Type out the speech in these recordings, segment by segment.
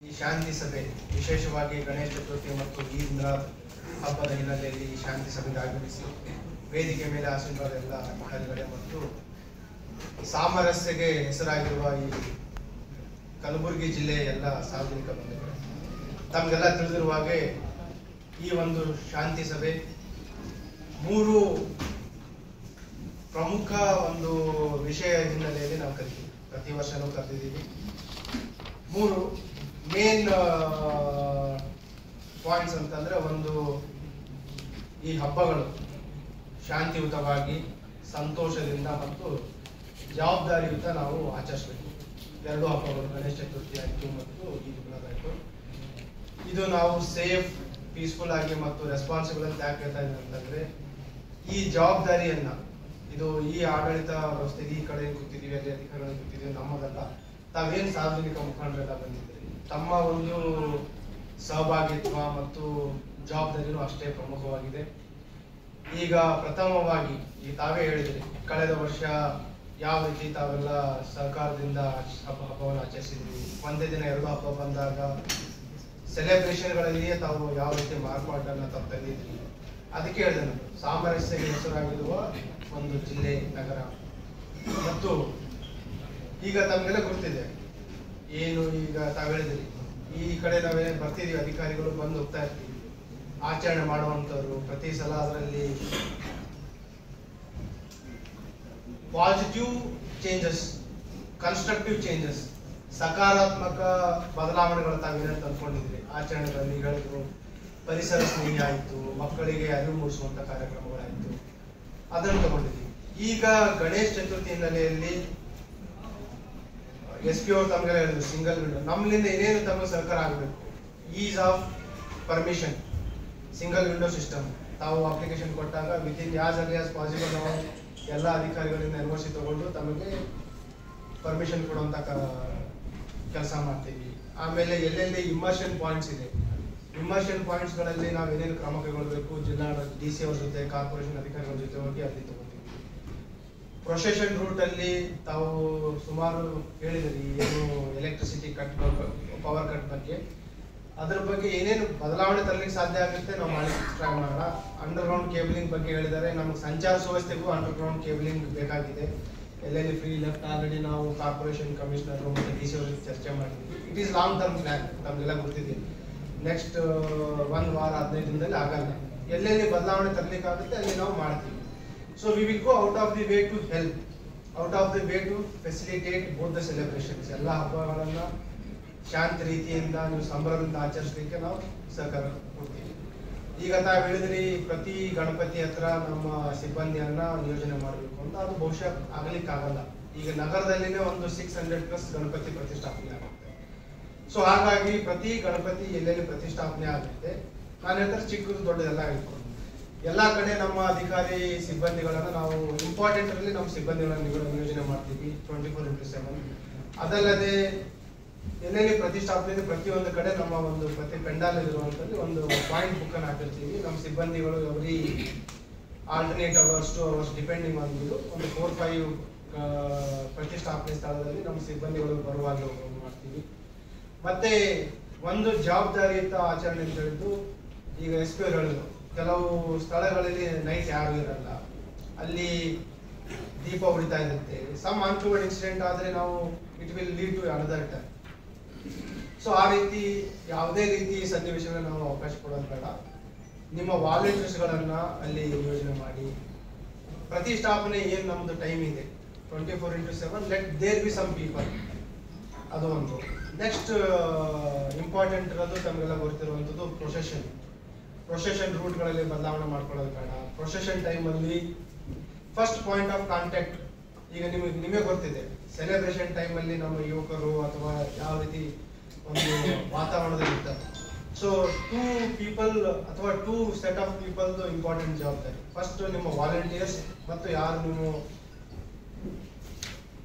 ಈ ಶಾಂತಿ ಸಭೆ ವಿಶೇಷವಾಗಿ ಗಣೇಶ ಚತುರ್ಥಿ ಮತ್ತು ಈದ್ ಮಿಲಾದ್ ಹಬ್ಬದ ಹಿನ್ನೆಲೆಯಲ್ಲಿ ಈ ಶಾಂತಿ ಸಭೆಗೆ ಆಗಮಿಸಿ ವೇದಿಕೆ ಮೇಲೆ ಆಸೀನರಾದ ಎಲ್ಲ ಅಧಿಕಾರಿಗಳೇ ಮತ್ತು ಸಾಮರಸ್ಯಕ್ಕೆ ಹೆಸರಾಗಿರುವ ಈ ಕಲಬುರಗಿ ಜಿಲ್ಲೆಯ ಎಲ್ಲ ಸಾರ್ವಜನಿಕ ಬಂಧುಗಳು, ತಮಗೆಲ್ಲ ತಿಳಿದಿರುವ ಹಾಗೆ ಈ ಒಂದು ಶಾಂತಿ ಸಭೆ ಮೂರು ಪ್ರಮುಖ ಒಂದು ವಿಷಯ ಹಿನ್ನೆಲೆಯಲ್ಲಿ ನಾವು ಕರಿತೀವಿ. ಪ್ರತಿ ವರ್ಷನೂ ಕರೆದಿದ್ದೀವಿ. ಮೂರು ಮೇನ್ ಪಾಯಿಂಟ್ಸ್ ಅಂತಂದ್ರೆ, ಒಂದು ಈ ಹಬ್ಬಗಳು ಶಾಂತಿಯುತವಾಗಿ ಸಂತೋಷದಿಂದ ಮತ್ತು ಜವಾಬ್ದಾರಿಯುತ ನಾವು ಆಚರಿಸಬೇಕು. ಎರಡು ಹಬ್ಬಗಳು, ಗಣೇಶ ಚತುರ್ಥಿ ಆಯಿತು ಮತ್ತು ಈದ್ ಮಿಲಾದ್ ಆಯಿತು. ಇದು ನಾವು ಸೇಫ್, ಪೀಸ್ಫುಲ್ ಆಗಿ ಮತ್ತು ರೆಸ್ಪಾನ್ಸಿಬಲ್ ಅಂತ ಯಾಕೆ ಹೇಳ್ತಾ ಇದ್ದೀವಿ ಅಂತಂದ್ರೆ, ಈ ಜವಾಬ್ದಾರಿಯನ್ನ ಇದು ಈ ಆಡಳಿತ ವ್ಯವಸ್ಥೆಗೆ ಈ ಕಡೆ ಕೂತಿದೀವಿ, ಅಲ್ಲಿ ಅಧಿಕಾರಿಗಳು ಕೂತಿದೀವಿ, ನಮ್ಮದಲ್ಲ. ತಾವೇನ್ ಸಾರ್ವಜನಿಕ ಮುಖಂಡರೆಲ್ಲ ಬಂದಿದ್ದೀರಿ, ತಮ್ಮ ಒಂದು ಸಹಭಾಗಿತ್ವ ಮತ್ತು ಜವಾಬ್ದಾರಿನೂ ಅಷ್ಟೇ ಪ್ರಮುಖವಾಗಿದೆ. ಈಗ ಪ್ರಥಮವಾಗಿ ಈ ತಾವೇ ಹೇಳಿದ್ರಿ, ಕಳೆದ ವರ್ಷ ಯಾವ ರೀತಿ ತಾವೆಲ್ಲ ಸರ್ಕಾರದಿಂದ ಹಬ್ಬವನ್ನು ಆಚರಿಸಿದ್ರಿ. ಒಂದೇ ದಿನ ಎರಡು ಹಬ್ಬ ಬಂದಾಗ ಸೆಲೆಬ್ರೇಷನ್ಗಳಲ್ಲಿಯೇ ತಾವು ಯಾವ ರೀತಿ ಮಾರ್ಪಾಟನ್ನ ತಾವು ತಂದಿದ್ರಿ. ಅದಕ್ಕೆ ಹೇಳಿದೆ ನಾನು, ಸಾಮರಸ್ಯಕ್ಕೆ ಹೆಸರಾಗಿರುವ ಒಂದು ಜಿಲ್ಲೆ, ನಗರ. ಮತ್ತು ಈಗ ತಮಗೆಲ್ಲ ಗೊತ್ತಿದೆ ಏನು, ಈಗ ತಾವು ಹೇಳಿದ್ರಿ, ಈ ಕಡೆ ನಾವೇನು ಬರ್ತಿದೀವಿ, ಅಧಿಕಾರಿಗಳು ಬಂದು ಹೋಗ್ತಾ ಇರ್ತೀವಿ, ಆಚರಣೆ ಮಾಡುವಂತವ್ರು ಪ್ರತಿ ಸಲ ಅದರಲ್ಲಿ ಪಾಸಿಟಿವ್ ಚೇಂಜಸ್, ಕನ್ಸ್ಟ್ರಕ್ಟಿವ್ ಚೇಂಜಸ್, ಸಕಾರಾತ್ಮಕ ಬದಲಾವಣೆಗಳು ತಾವೇನೇನು ತಂದ್ಕೊಂಡಿದ್ರಿ. ಆಚರಣೆಗಳಲ್ಲಿ ಹೇಳಿದ್ರು, ಪರಿಸರ ಸ್ನೇಹಿ ಆಯಿತು, ಮಕ್ಕಳಿಗೆ ಅರಿವು ಮೂಡಿಸುವಂತ ಕಾರ್ಯಕ್ರಮಗಳಾಯಿತು, ಅದನ್ನು ತಗೊಂಡಿದ್ವಿ. ಈಗ ಗಣೇಶ ಚತುರ್ಥಿ ಹಿನ್ನೆಲೆಯಲ್ಲಿ SP ಅವರು ತಮಗೆಲ್ಲ ಹೇಳಿದ್ರು, ಸಿಂಗಲ್ ವಿಂಡೋ ನಮ್ಮಿಂದ ಏನೇನು ತಮಗೆ ಸರ್ಕಾರ ಆಗಬೇಕು, is of permission, single window system. ತಾವು ಅಪ್ಲಿಕೇಶನ್ ಕೊಟ್ಟಾಗ within as early as possible ನಾವು ಎಲ್ಲ ಅಧಿಕಾರಿಗಳಿಂದ ಎನ್ಒಸಿ ತಗೊಂಡು ತಮಗೆ ಪರ್ಮಿಷನ್ ಕೊಡುವಂತ ಕೆಲಸ ಮಾಡ್ತೀವಿ. ಆಮೇಲೆ ಎಲ್ಲೆಲ್ಲಿ ಇಮರ್ಷನ್ ಪಾಯಿಂಟ್ಸ್ ಇದೆ, ಇಮರ್ಷನ್ ಪಾಯಿಂಟ್ಸ್ ಗಳಲ್ಲಿ ನಾವು ಏನೇನು ಕ್ರಮ ಕೈಗೊಳ್ಳಬೇಕು, ಜಿಲ್ಲಾ DC ಅವ್ರ ಜೊತೆ, ಕಾರ್ಪೊರೇಷನ್ ಅಧಿಕಾರಿಗಳ ಜೊತೆ ಹೋಗಿ ಅಲ್ಲಿ ತಗೋತೀವಿ. ಪ್ರೊಸೆಷನ್ ರೂಟ್ ಅಲ್ಲಿ ತಾವು ಸುಮಾರು ಹೇಳಿದ್ರಿ, ಏನು ಎಲೆಕ್ಟ್ರಿಸಿಟಿ ಕಟ್, ಪವರ್ ಕಟ್ ಬಗ್ಗೆ, ಅದ್ರ ಬಗ್ಗೆ ಏನೇನು ಬದಲಾವಣೆ ತರಲಿಕ್ಕೆ ಸಾಧ್ಯ ಆಗುತ್ತೆ ನಾವು ಮಾಡಿ ಟ್ರೈ ಮಾಡೋಣ. ಅಂಡರ್ ಗ್ರೌಂಡ್ ಕೇಬಲಿಂಗ್ ಬಗ್ಗೆ ಹೇಳಿದ್ದಾರೆ. ನಮಗೆ ಸಂಚಾರ ಸುವ್ಯವಸ್ಥೆಗೂ ಅಂಡರ್ ಗ್ರೌಂಡ್ ಕೇಬಲಿಂಗ್ ಬೇಕಾಗಿದೆ. ಎಲ್ಲೆಲ್ಲಿ ಫ್ರೀ ಲೆಫ್ಟ್ ಆಲ್ರೆಡಿ ನಾವು ಕಾರ್ಪೊರೇಷನ್ ಕಮಿಷನರ್ ಮತ್ತು DC ಅವರಿಗೆ ಚರ್ಚೆ ಮಾಡಿದ್ವಿ. It is long term plan, ತಮಗೆಲ್ಲ ಗೊತ್ತಿದೆ. ನೆಕ್ಸ್ಟ್ 1 ವಾರ 15 ದಿನದಲ್ಲಿ ಆಗಲ್ಲ. ಎಲ್ಲೆಲ್ಲಿ ಬದಲಾವಣೆ ತರಲಿಕ್ಕಾಗುತ್ತೆ ಅಲ್ಲಿ ನಾವು ಮಾಡ್ತೀವಿ. So we will go out of the way to help, out of the way to facilitate both the celebrations. ಎಲ್ಲ ಹಬ್ಬಗಳನ್ನ ಶಾಂತ ರೀತಿಯಿಂದ ನೀವು ಸಂಭ್ರಮದಿಂದ ಆಚರಿಸಲಿಕ್ಕೆ ನಾವು ಸಹಕಾರ ಕೊಡ್ತೀವಿ. ಈಗ ತಾವು ಹೇಳಿದ್ರಿ, ಪ್ರತಿ ಗಣಪತಿ ಹತ್ರ ನಮ್ಮ ಸಿಬ್ಬಂದಿಯನ್ನ ನಿಯೋಜನೆ ಮಾಡಬೇಕು ಅಂತ. ಅದು ಬಹುಶಃ ಆಗಲಿಕ್ಕಾಗಲ್ಲ. ಈಗ ನಗರದಲ್ಲಿನೇ ಒಂದು 600+ ಗಣಪತಿ ಪ್ರತಿಷ್ಠಾಪನೆ ಆಗುತ್ತೆ. ಸೊ ಹಾಗಾಗಿ ಪ್ರತಿ ಗಣಪತಿ ಎಲ್ಲೆಲ್ಲಿ ಪ್ರತಿಷ್ಠಾಪನೆ ಆಗುತ್ತೆ, ನಾನು ಹೇಳ್ತಾರೆ ಚಿಕ್ಕದು ದೊಡ್ಡದೆಲ್ಲ ಇಟ್ಕೊಂಡು ಎಲ್ಲಾ ಕಡೆ ನಮ್ಮ ಅಧಿಕಾರಿ ಸಿಬ್ಬಂದಿಗಳನ್ನ ನಾವು ಇಂಪಾರ್ಟೆಂಟ್ ಅಲ್ಲಿ ನಮ್ಮ ಸಿಬ್ಬಂದಿಗಳನ್ನ ನಿಯೋಜನೆ ಮಾಡ್ತೀವಿ 24x7. ಅದಲ್ಲದೆ ಎಲ್ಲೆಲ್ಲಿ ಪ್ರತಿಷ್ಠಾಪನೆ ಪ್ರತಿಯೊಂದು ಕಡೆ ನಮ್ಮ ಒಂದು ಪ್ರತಿ ಪೆಂಡಾಲ್ ಇರುವಂತಲ್ಲಿ ಒಂದು ಪಾಯಿಂಟ್ ಬುಕ್ ಅನ್ನು ಹಾಕಿರ್ತೀವಿ. ನಮ್ಮ ಸಿಬ್ಬಂದಿಗಳು every alternate hours 2 hours depending on ಒಂದು 4-5 ಪ್ರತಿಷ್ಠಾಪನೆ ಸ್ಥಳದಲ್ಲಿ ನಮ್ಮ ಸಿಬ್ಬಂದಿಗಳು ಬರುವಾಗ ಮಾಡ್ತೀವಿ. ಮತ್ತೆ ಒಂದು ಜವಾಬ್ದಾರಿಯುತ ಆಚರಣೆ ಅಂತ ಹೇಳಿದ್ದು, ಈಗ SP ಅವರು ಹೇಳಿದ್ರು, ಕೆಲವು ಸ್ಥಳಗಳಲ್ಲಿ ನೈಟ್ ಯಾರು ಇರಲ್ಲ, ಅಲ್ಲಿ ದೀಪ ಉಳಿತಾ ಇರುತ್ತೆ. ಸಮ್ ಅನ್ಟುವರ್ಡ್ ಇನ್ಸಿಡೆಂಟ್ ಆದ್ರೆ ನಾವು it will lead to another time. So ಆ ರೀತಿ ಯಾವುದೇ ರೀತಿ ಸನ್ನಿವೇಶಗಳನ್ನ ನಾವು ಅವಕಾಶ ಕೊಡೋದು ಬೇಡ. ನಿಮ್ಮ ವಾಲಂಟಿಯರ್ಸ್ ಗಳನ್ನ ಅಲ್ಲಿ ಯೋಜನೆ ಮಾಡಿ, ಪ್ರತಿಷ್ಠಾಪನೆ ಏನ್ ನಮ್ದು ಟೈಮ್ ಇದೆ 24x7, let there be some people. ಅದು ಒಂದು. ನೆಕ್ಸ್ಟ್ ಇಂಪಾರ್ಟೆಂಟ್ ಇರೋದು ತಮಗೆಲ್ಲ ಗೊತ್ತಿರುವಂಥದ್ದು ಪ್ರೊಸೆಷನ್ ರೂಟ್ಗಳಲ್ಲಿ ಬದಲಾವಣೆ ಮಾಡ್ಕೊಳ್ಳೋದು ಬೇಡ. ಪ್ರೊಸೆಷನ್ ಟೈಮ್ ಅಲ್ಲಿ ಫಸ್ಟ್ ಪಾಯಿಂಟ್ ಆಫ್ ಕಾಂಟ್ಯಾಕ್ಟ್, ಈಗ ನಿಮಗೆ ಗೊತ್ತಿದೆ, ಸೆಲೆಬ್ರೇಷನ್ ಟೈಮ್ ಅಲ್ಲಿ ನಮ್ಮ ಯುವಕರು ಅಥವಾ ಯಾವ ರೀತಿ ಒಂದು ವಾತಾವರಣದಲ್ಲಿ ಇರ್ತಾರೆ. ಸೊ 2 ಪೀಪಲ್ ಅಥವಾ 2 ಸೆಟ್ ಆಫ್ ಪೀಪಲ್ ಇಂಪಾರ್ಟೆಂಟ್ ಜವಾಬ್ದಾರಿ. ಫಸ್ಟ್ ನಿಮ್ಮ ವಾಲಂಟಿಯರ್ಸ್ ಮತ್ತು ಯಾರು ನೀವು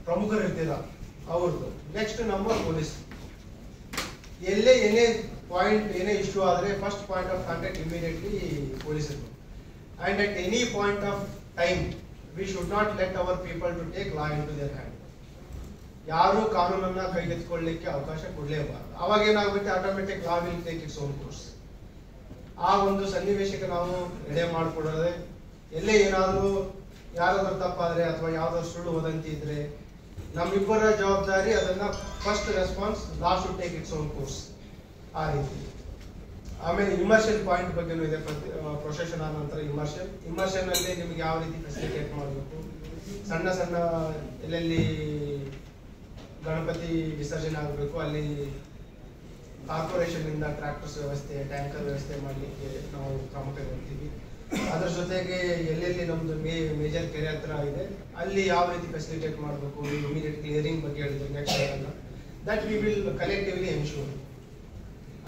ಪ್ರಮುಖರು ಇರ್ತೀರ ಅವ್ರದ್ದು. ನೆಕ್ಸ್ಟ್ ನಮ್ಮ ಪೊಲೀಸ್. ಎಲ್ಲೇ ಏನೇ ಪಾಯಿಂಟ್, ಏನೇ ಇಶ್ಯೂ ಆದ್ರೆ first point of contact immediately ಪೊಲೀಸರು. And at any point of time we should not let our people to take law into their hand. ಯಾರು ಕಾನೂನನ್ನ ಕೈಗೆತ್ತಿಕೊಳ್ಳಲಿಕ್ಕೆ ಅವಕಾಶ ಕೊಡಲೇಬಾರದು. ಅವಾಗ ಏನಾಗುತ್ತೆ, automatic law will take its own course. ಆ ಒಂದು ಸನ್ನಿವೇಶಕ್ಕೆ ನಾವು ಎಡೆ ಮಾಡಿಕೊಡೋದೆ, ಎಲ್ಲೇ ಏನಾದರೂ ಯಾರಾದ್ರೂ ತಪ್ಪಾದ್ರೆ ಅಥವಾ ಯಾವ್ದಾದ್ರು ಸುಳ್ಳು ವದಂತಿ ಇದ್ರೆ ನಮ್ಮಿಬ್ಬರ ಜವಾಬ್ದಾರಿ, ಅದನ್ನ first response law should take its own course. ಆ ರೀತಿ. ಆಮೇಲೆ ಇಮರ್ಷನ್ ಪಾಯಿಂಟ್ ಬಗ್ಗೆನೂ ಇದೆ. ಪ್ರೊಸೆಷನ್ ಆದ ನಂತರ ಇಮರ್ಷನ್ ಅಲ್ಲಿ ನಿಮ್ಗೆ ಯಾವ ರೀತಿ ಫೆಸಿಲಿಟೇಟ್ ಮಾಡಬೇಕು, ಸಣ್ಣ ಸಣ್ಣ ಎಲ್ಲೆಲ್ಲಿ ಗಣಪತಿ ವಿಸರ್ಜನೆ ಆಗಬೇಕು ಅಲ್ಲಿ ಕಾರ್ಪೊರೇಷನ್ ಇಂದ ಟ್ರ್ಯಾಕ್ಟರ್ಸ್ ವ್ಯವಸ್ಥೆ, ಟ್ಯಾಂಕರ್ ವ್ಯವಸ್ಥೆ ಮಾಡಲಿಕ್ಕೆ ನಾವು ಕ್ರಮ ಕೈಗೊಳ್ತೀವಿ. ಅದ್ರ ಜೊತೆಗೆ ಎಲ್ಲೆಲ್ಲಿ ನಮ್ದು ಮೇಜರ್ ಕೆರೆ ಹತ್ರ ಇದೆ ಅಲ್ಲಿ ಯಾವ ರೀತಿ ಫೆಸಿಲಿಟೇಟ್ ಮಾಡಬೇಕು, ಇಮಿಡಿಯೇಟ್ ಕ್ಲಿಯರಿಂಗ್ ಬಗ್ಗೆ ಹೇಳಿದ್ರು ನೆಕ್ಸ್ಟ್ ಅಲ್ಲ, that we will collectively ensure.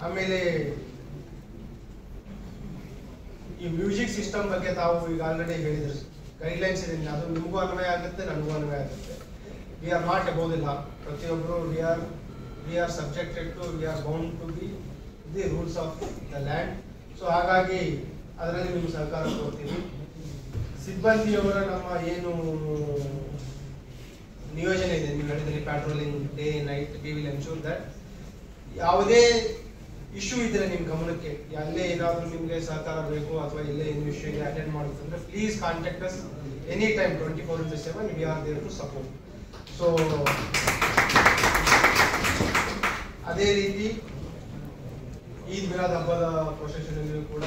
ಆಮೇಲೆ ಈ ಮ್ಯೂಸಿಕ್ ಸಿಸ್ಟಮ್ ಬಗ್ಗೆ ತಾವು ಈಗ ಆಲ್ರೆಡಿ ಹೇಳಿದ್ರು, ಗೈಡ್ಲೈನ್ಸ್ ಇದೆ, ಅದು ನಿಮಗೂ ಅನ್ವಯ ಆಗುತ್ತೆ, ನನಗೂ ಅನ್ವಯ ಆಗುತ್ತೆ. We are not above the law. ಪ್ರತಿಯೊಬ್ಬರು we are subjected to, we are bound to be the rules of the land. So ಹಾಗಾಗಿ ಅದರಲ್ಲಿ ನಿಮ್ಗೆ ಸಹಕಾರ ಕೊಡ್ತೀವಿ. ಸಿಬ್ಬಂದಿಯವರ ನಮ್ಮ ಏನು ನಿಯೋಜನೆ ಇದೆ, ನೀವು ಹೇಳಿದ್ರಿ patrolling day night, we will ensure that ಯಾವುದೇ ಇಶ್ಯೂ ಇದ್ರೆ ನಿಮ್ ಗಮನಕ್ಕೆ, ಅಲ್ಲೇ ಏನಾದ್ರು ನಿಮ್ಗೆ ಸಹಕಾರ ಬೇಕು ಅಥವಾ ಇಲ್ಲೇ ಏನು ಇಶ್ಯೂಗೆ ಅಟೆಂಡ್ ಮಾಡುತ್ತಂದ್ರೆ please contact us any time 24/7. We are there to support. So ಅದೇ ರೀತಿ ಈದ್ ಮಿಲಾದ್ ಹಬ್ಬದ ಪ್ರೊಸೆಷನ್ ಕೂಡ